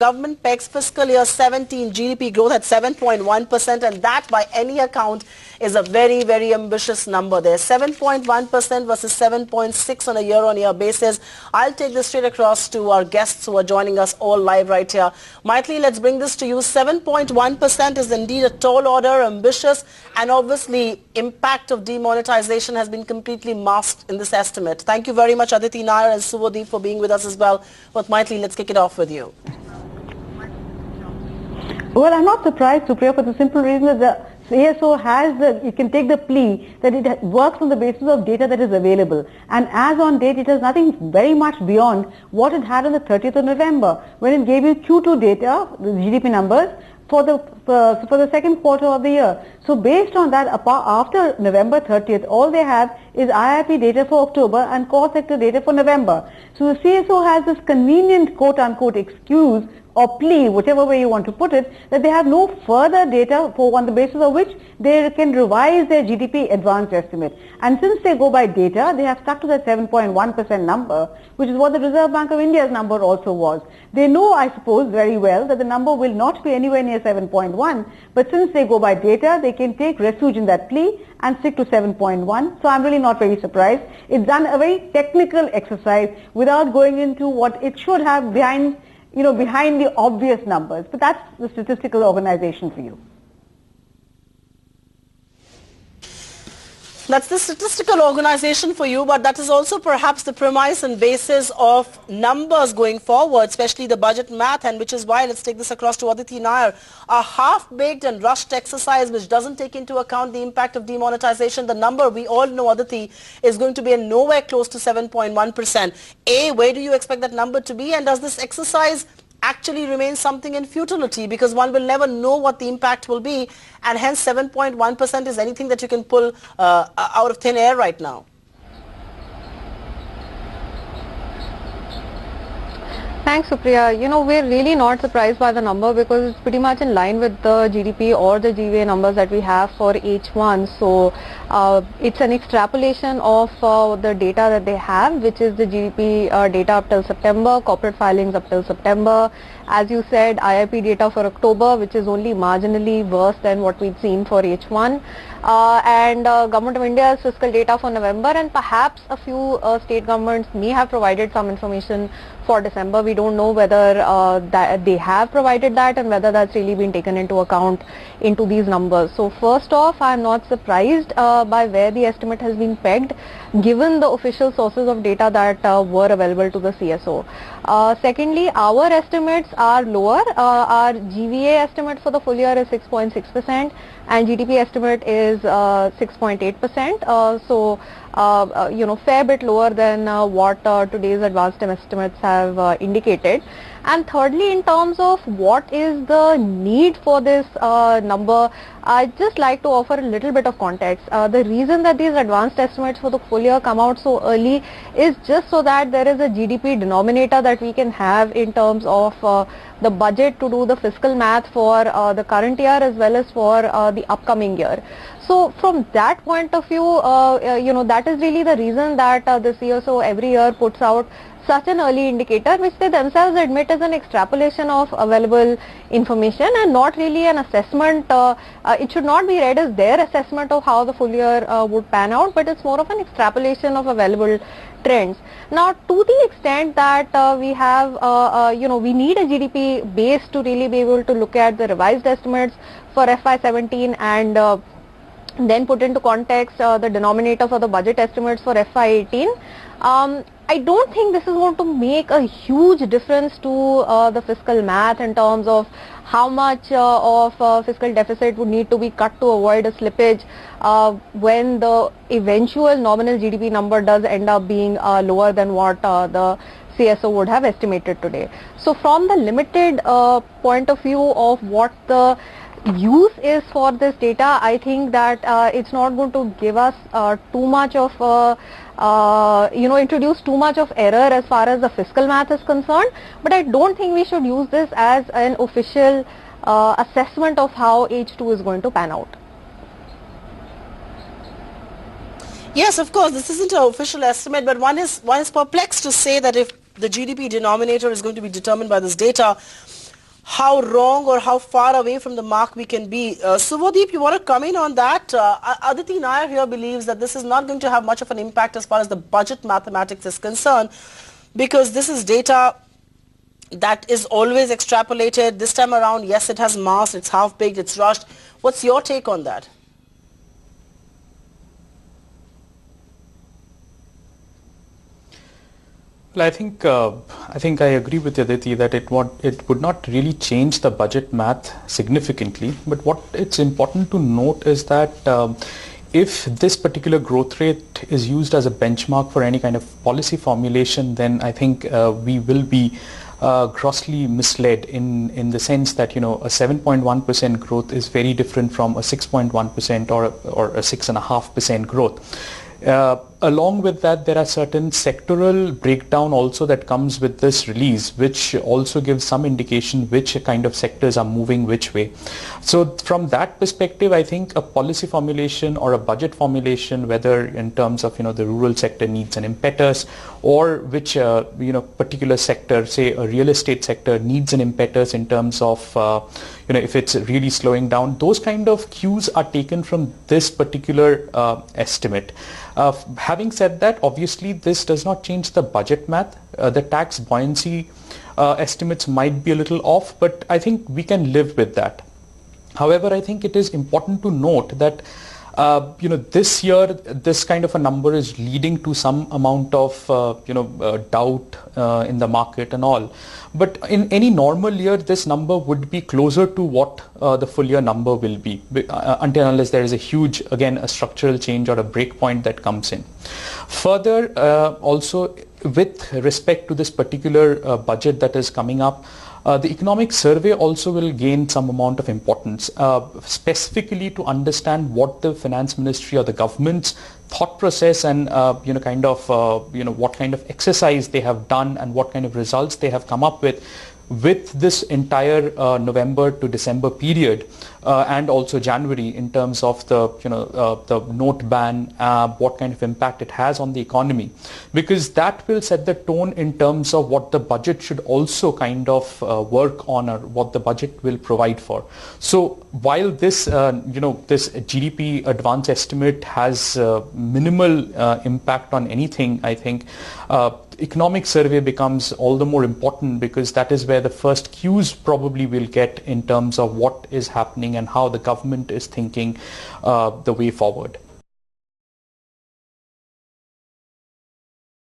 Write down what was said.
Government pegs fiscal year 17 GDP growth at 7.1%, and that by any account is a very, very ambitious number there. 7.1% versus 7.6 on a year-on-year basis. I'll take this straight across to our guests who are joining us all live right here. Maithili, let's bring this to you. 7.1% is indeed a tall order, ambitious, and obviously impact of demonetization has been completely masked in this estimate. Thank you very much, Aditi Nair and Subhadeep, for being with us as well. But Maithili, let's kick it off with you. Well, I'm not surprised, Supriya, for the simple reason that the CSO has, it can take the plea that it works on the basis of data that is available. And as on date, it has nothing very much beyond what it had on the 30th of November, when it gave you Q2 data, the GDP numbers, for the second quarter of the year. So based on that, after November 30th, all they have is IIP data for October and core sector data for November. So the CSO has this convenient quote-unquote excuse or plea, whichever way you want to put it, that they have no further data on the basis of which they can revise their GDP advanced estimate. And since they go by data, they have stuck to that 7.1% number, which is what the Reserve Bank of India's number also was. They know, I suppose, very well that the number will not be anywhere near 7.1, but since they go by data, they can take refuge in that plea and stick to 7.1. So I'm really not very surprised. It's done a very technical exercise without going into what it should have behind the obvious numbers. But that's the statistical organization for you. That's the statistical organization for you, but that is also perhaps the premise and basis of numbers going forward, especially the budget math, and which is why, let's take this across to Aditi Nair, a half-baked and rushed exercise which doesn't take into account the impact of demonetization. The number, we all know, Aditi, is going to be nowhere close to 7.1%. A, where do you expect that number to be, and does this exercise actually remains something in futility, because one will never know what the impact will be, and hence 7.1% is anything that you can pull out of thin air right now? Thanks, Supriya. We're really not surprised by the number because it's pretty much in line with the GDP or the GVA numbers that we have for H1. So it's an extrapolation of the data that they have, which is the GDP data up till September, corporate filings up till September. As you said, IIP data for October, which is only marginally worse than what we'd seen for H1. And Government of India's fiscal data for November, and perhaps a few state governments may have provided some information for December. We don't know whether that they have provided that and whether that's really been taken into account into these numbers. So first off, I'm not surprised by where the estimate has been pegged, given the official sources of data that were available to the CSO. Secondly, our estimates are lower. Our GVA estimate for the full year is 6.6% and GDP estimate is 6.8%. So fair bit lower than what today's advanced estimates have indicated. And thirdly, in terms of what is the need for this number, I'd just like to offer a little bit of context. The reason that these advanced estimates for the full year come out so early is just so that there is a GDP denominator that we can have in terms of the budget to do the fiscal math for the current year as well as for the upcoming year. So from that point of view, that is really the reason that the CSO every year puts out such an early indicator, which they themselves admit is an extrapolation of available information and not really an assessment. It should not be read as their assessment of how the full year would pan out, but it's more of an extrapolation of available trends. Now, to the extent that we have, we need a GDP base to really be able to look at the revised estimates for FY17 and then put into context the denominator for the budget estimates for FY18. I don't think this is going to make a huge difference to the fiscal math in terms of how much of fiscal deficit would need to be cut to avoid a slippage when the eventual nominal GDP number does end up being lower than what the CSO would have estimated today. So from the limited point of view of what the use is for this data, I think that it's not going to give us too much of introduce too much of error as far as the fiscal math is concerned, but I don't think we should use this as an official assessment of how H2 is going to pan out. Yes, of course, this isn't an official estimate, but one is perplexed to say that if the GDP denominator is going to be determined by this data, how wrong or how far away from the mark we can be. Subhadeep, you want to come in on that? Aditi Nair here believes that this is not going to have much of an impact as far as the budget mathematics is concerned, because this is data that is always extrapolated. This time around, yes, it has mass, it's half-baked, it's rushed. What's your take on that? Well, I think I agree with Aditi that it would not really change the budget math significantly. But what it's important to note is that if this particular growth rate is used as a benchmark for any kind of policy formulation, then I think we will be grossly misled in the sense that, you know, a 7.1% growth is very different from a 6.1% or a 6.5% growth. Along with that, there are certain sectoral breakdown also that comes with this release, which also gives some indication which kind of sectors are moving which way. So from that perspective, I think a policy formulation or a budget formulation, whether in terms of, you know, the rural sector needs an impetus, or which particular sector, say a real estate sector, needs an impetus in terms of if it's really slowing down, those kind of cues are taken from this particular estimate. Having said that, obviously this does not change the budget math. The tax buoyancy estimates might be a little off, but I think we can live with that. However, I think it is important to note that this year this kind of a number is leading to some amount of doubt in the market and all. But in any normal year, this number would be closer to what the full year number will be, until unless there is a huge, again, a structural change or a break point that comes in. Further, also with respect to this particular budget that is coming up, the economic survey also will gain some amount of importance, specifically to understand what the finance ministry or the government's thought process and what kind of exercise they have done and what kind of results they have come up with this entire November to December period, and also January, in terms of the note ban, what kind of impact it has on the economy, because that will set the tone in terms of what the budget should also kind of work on, or what the budget will provide for. So while this this GDP advance estimate has minimal impact on anything, I think economic survey becomes all the more important, because that is where the first cues probably will get in terms of what is happening and how the government is thinking the way forward.